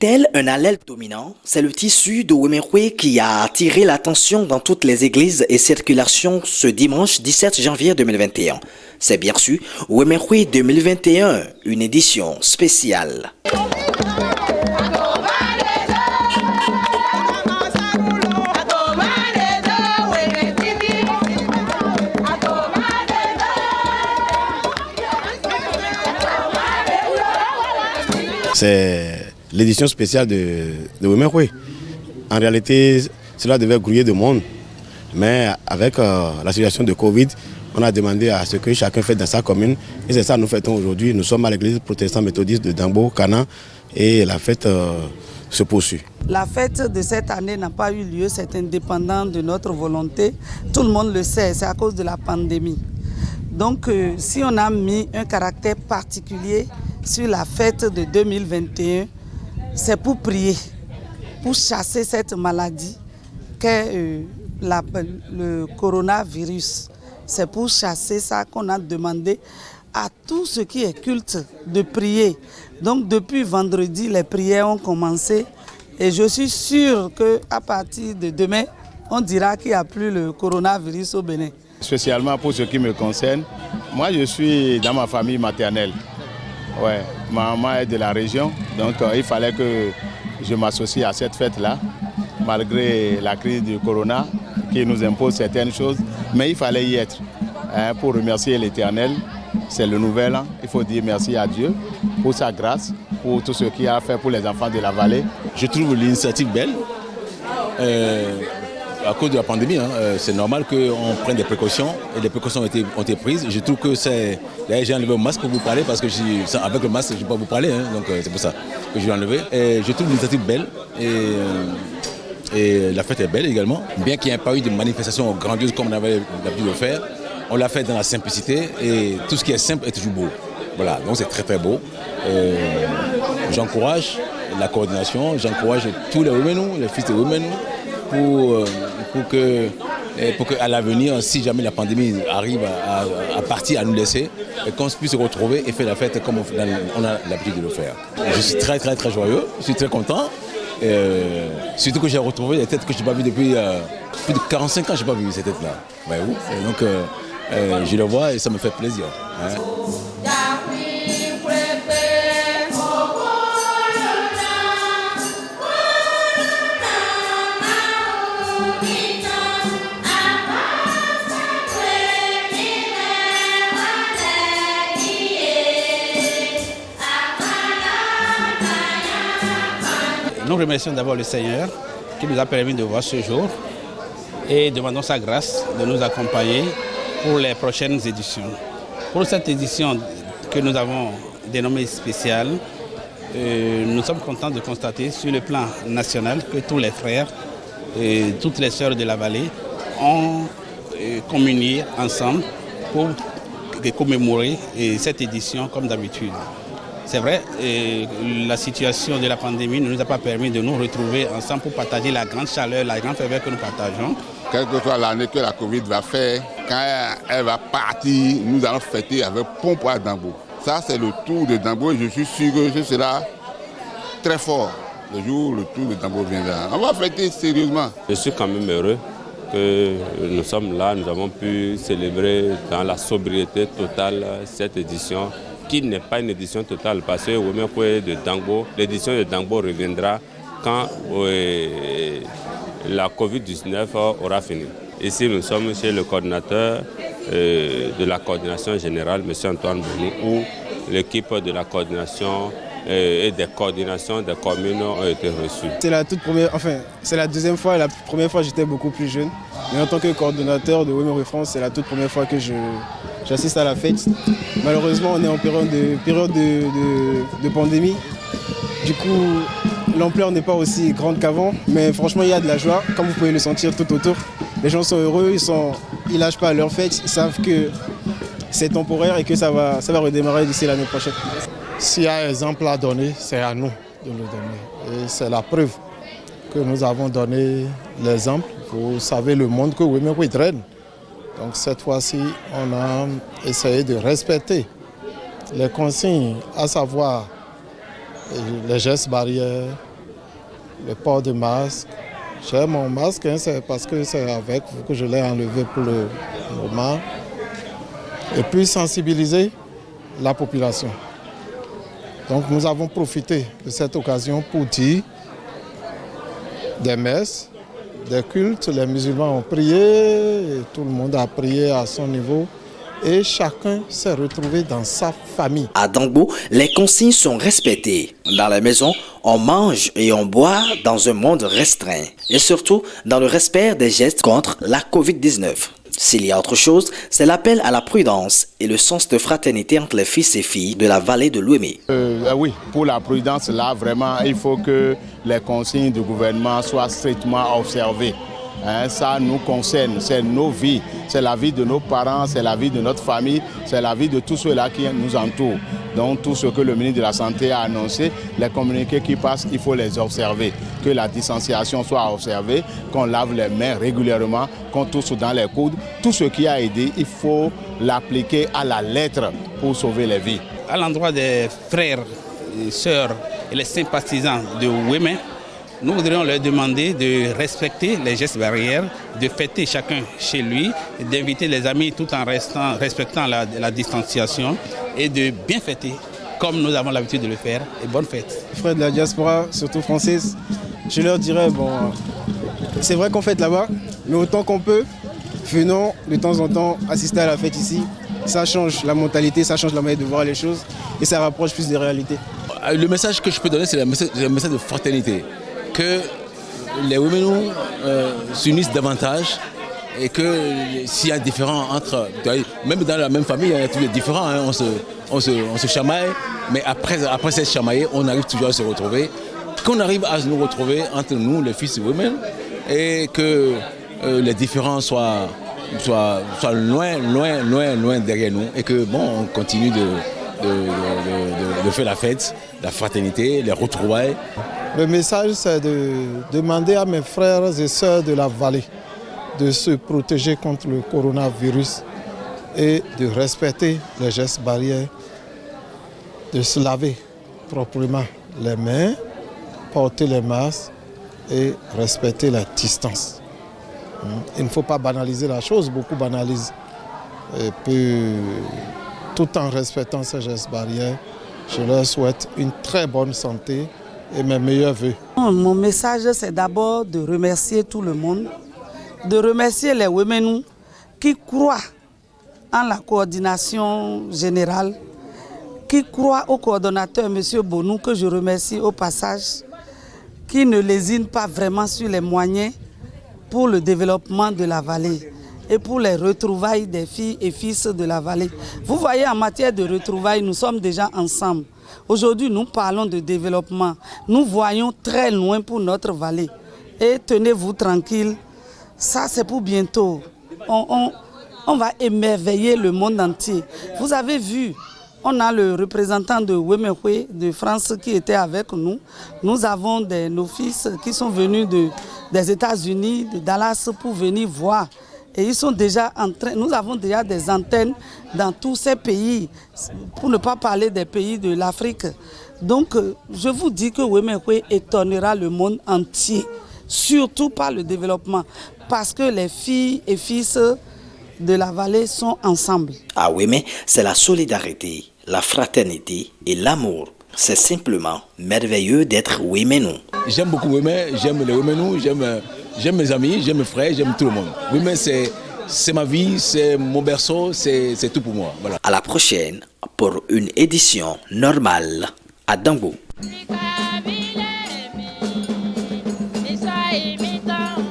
Tel un allèle dominant, c'est le tissu de Wemerwe qui a attiré l'attention dans toutes les églises et circulations ce dimanche 17 janvier 2021. C'est bien sûr Wemerwe 2021, une édition spéciale. C'est l'édition spéciale de Wemerwe. En réalité, cela devait grouiller de monde, mais avec la situation de Covid, on a demandé à ce que chacun fasse dans sa commune. Et c'est ça que nous fêtons aujourd'hui. Nous sommes à l'église protestante méthodiste de Dangbo, Kana, et la fête se poursuit. La fête de cette année n'a pas eu lieu, c'est indépendant de notre volonté. Tout le monde le sait, c'est à cause de la pandémie. Donc si on a mis un caractère particulier sur la fête de 2021, c'est pour prier, pour chasser cette maladie qu'est le coronavirus. C'est pour chasser ça qu'on a demandé à tout ce qui est culte de prier. Donc depuis vendredi, les prières ont commencé et je suis sûr qu'à partir de demain, on dira qu'il n'y a plus le coronavirus au Bénin. Spécialement pour ce qui me concerne, moi je suis dans ma famille maternelle. Ouais, ma maman est de la région, donc il fallait que je m'associe à cette fête-là, malgré la crise du corona qui nous impose certaines choses, mais il fallait y être pour remercier l'Éternel. C'est le nouvel an, il faut dire merci à Dieu pour sa grâce, pour tout ce qu'il a fait pour les enfants de la vallée. Je trouve l'initiative belle. À cause de la pandémie, c'est normal qu'on prenne des précautions et les précautions ont été prises. Je trouve que c'est... D'ailleurs, j'ai enlevé le masque pour vous parler parce que avec le masque, je ne peux pas vous parler, donc c'est pour ça que je l'ai enlevé. Et je trouve l'initiative belle et la fête est belle également. Bien qu'il n'y ait pas eu de manifestation grandiose comme on avait l'habitude de faire, on l'a fait dans la simplicité et tout ce qui est simple est toujours beau. Voilà, donc c'est très très beau. J'encourage la coordination, j'encourage tous les Wemenou, les fils de Wemenou, pour que à l'avenir, si jamais la pandémie arrive à partir, à nous laisser, qu'on puisse se retrouver et faire la fête comme on a l'habitude de le faire. Je suis très très très joyeux, je suis très content. Surtout que j'ai retrouvé des têtes que je n'ai pas vues depuis plus de 45 ans, je n'ai pas vu ces têtes-là. Donc je les vois et ça me fait plaisir. Nous remercions d'abord le Seigneur qui nous a permis de voir ce jour et demandons sa grâce de nous accompagner pour les prochaines éditions. Pour cette édition que nous avons dénommée spéciale, nous sommes contents de constater sur le plan national que tous les frères et toutes les sœurs de la vallée ont communié ensemble pour commémorer cette édition comme d'habitude. C'est vrai, la situation de la pandémie ne nous a pas permis de nous retrouver ensemble pour partager la grande chaleur, la grande ferveur que nous partageons. Quelle que soit l'année que la Covid va faire, quand elle va partir, nous allons fêter avec pompe à Dangbo. Ça, c'est le tour de Dangbo et je suis sûr que ce sera très fort le jour où le tour de Dangbo viendra. On va fêter sérieusement. Je suis quand même heureux que nous sommes là, nous avons pu célébrer dans la sobriété totale cette édition, qui n'est pas une édition totale parce que l'édition de Dangbo reviendra quand la Covid-19 aura fini. Ici, nous sommes chez le coordinateur de la coordination générale, M. Antoine Boni, où l'équipe de la coordination et des coordinations des communes ont été reçues. C'est la toute première, c'est la deuxième fois et la première fois j'étais beaucoup plus jeune. Mais en tant que coordonnateur de Wemerwe France, c'est la toute première fois que j'assiste à la fête. Malheureusement, on est en période de pandémie. Du coup, l'ampleur n'est pas aussi grande qu'avant. Mais franchement, il y a de la joie, comme vous pouvez le sentir tout autour. Les gens sont heureux, ils ne lâchent pas leur fête. Ils savent que c'est temporaire et que ça va redémarrer d'ici l'année prochaine. S'il y a un exemple à donner, c'est à nous de le donner. Et c'est la preuve que nous avons donné l'exemple. Vous savez le monde que Wemerwe traîne. Donc cette fois-ci, on a essayé de respecter les consignes, à savoir les gestes barrières, le port de masque. J'ai mon masque, hein, c'est parce que c'est avec vous que je l'ai enlevé pour le moment. Et puis sensibiliser la population. Donc nous avons profité de cette occasion pour dire des messes, des cultes, les musulmans ont prié, et tout le monde a prié à son niveau et chacun s'est retrouvé dans sa famille. À Dangbo, les consignes sont respectées. Dans la maison, on mange et on boit dans un monde restreint et surtout dans le respect des gestes contre la COVID-19. S'il y a autre chose, c'est l'appel à la prudence et le sens de fraternité entre les fils et filles de la vallée de Louémé. Oui, pour la prudence, là, vraiment, il faut que les consignes du gouvernement soient strictement observées. Ça nous concerne, c'est nos vies, c'est la vie de nos parents, c'est la vie de notre famille, c'est la vie de tous ceux-là qui nous entourent. Donc tout ce que le ministre de la Santé a annoncé, les communiqués qui passent, il faut les observer. Que la distanciation soit observée, qu'on lave les mains régulièrement, qu'on tousse dans les coudes. Tout ce qui a aidé, il faut l'appliquer à la lettre pour sauver les vies. À l'endroit des frères et sœurs et les sympathisants de Ouémé, nous voudrions leur demander de respecter les gestes barrières, de fêter chacun chez lui, d'inviter les amis tout en respectant la distanciation et de bien fêter comme nous avons l'habitude de le faire. Et bonne fête. Les frères de la diaspora, surtout française, je leur dirais, bon, c'est vrai qu'on fête là-bas, mais autant qu'on peut, venons de temps en temps assister à la fête ici. Ça change la mentalité, ça change la manière de voir les choses et ça rapproche plus des réalités. Le message que je peux donner, c'est le message de fraternité. Que les Ouéménous s'unissent davantage et que s'il y a un différent entre... Même dans la même famille, il y a toujours des différents, hein, on se chamaille, mais après s'être chamaillé, on arrive toujours à se retrouver. Qu'on arrive à nous retrouver entre nous, les fils et Ouémé, et que les différents soient loin derrière nous et que bon, on continue de faire la fête, la fraternité, les retrouvailles. Le message, c'est de demander à mes frères et sœurs de la vallée de se protéger contre le coronavirus et de respecter les gestes barrières, de se laver proprement les mains, porter les masques et respecter la distance. Il ne faut pas banaliser la chose, beaucoup banalisent. Et puis, tout en respectant ces gestes barrières, je leur souhaite une très bonne santé et mes meilleurs vœux. Mon message, c'est d'abord de remercier tout le monde, de remercier les Ouéménous qui croient en la coordination générale, qui croient au coordonnateur M. Bonou, que je remercie au passage, qui ne lésine pas vraiment sur les moyens pour le développement de la vallée et pour les retrouvailles des filles et fils de la vallée. Vous voyez, en matière de retrouvailles, nous sommes déjà ensemble. Aujourd'hui, nous parlons de développement. Nous voyons très loin pour notre vallée. Et tenez-vous tranquille, ça c'est pour bientôt. On va émerveiller le monde entier. Vous avez vu, on a le représentant de Ouémé de France qui était avec nous. Nous avons nos fils qui sont venus des États-Unis, de Dallas, pour venir voir. Et ils sont déjà en train, nous avons déjà des antennes dans tous ces pays, pour ne pas parler des pays de l'Afrique. Donc, je vous dis que Ouémé étonnera le monde entier, surtout par le développement, parce que les filles et fils de la vallée sont ensemble. À Ouémé, c'est la solidarité, la fraternité et l'amour. C'est simplement merveilleux d'être Ouéménou. J'aime beaucoup Ouémé, j'aime les Ouéménous, j'aime mes amis, j'aime mes frères, j'aime tout le monde. Ouémé, c'est ma vie, c'est mon berceau, c'est tout pour moi. Voilà. À la prochaine pour une édition normale à Dangbo. Isa imitan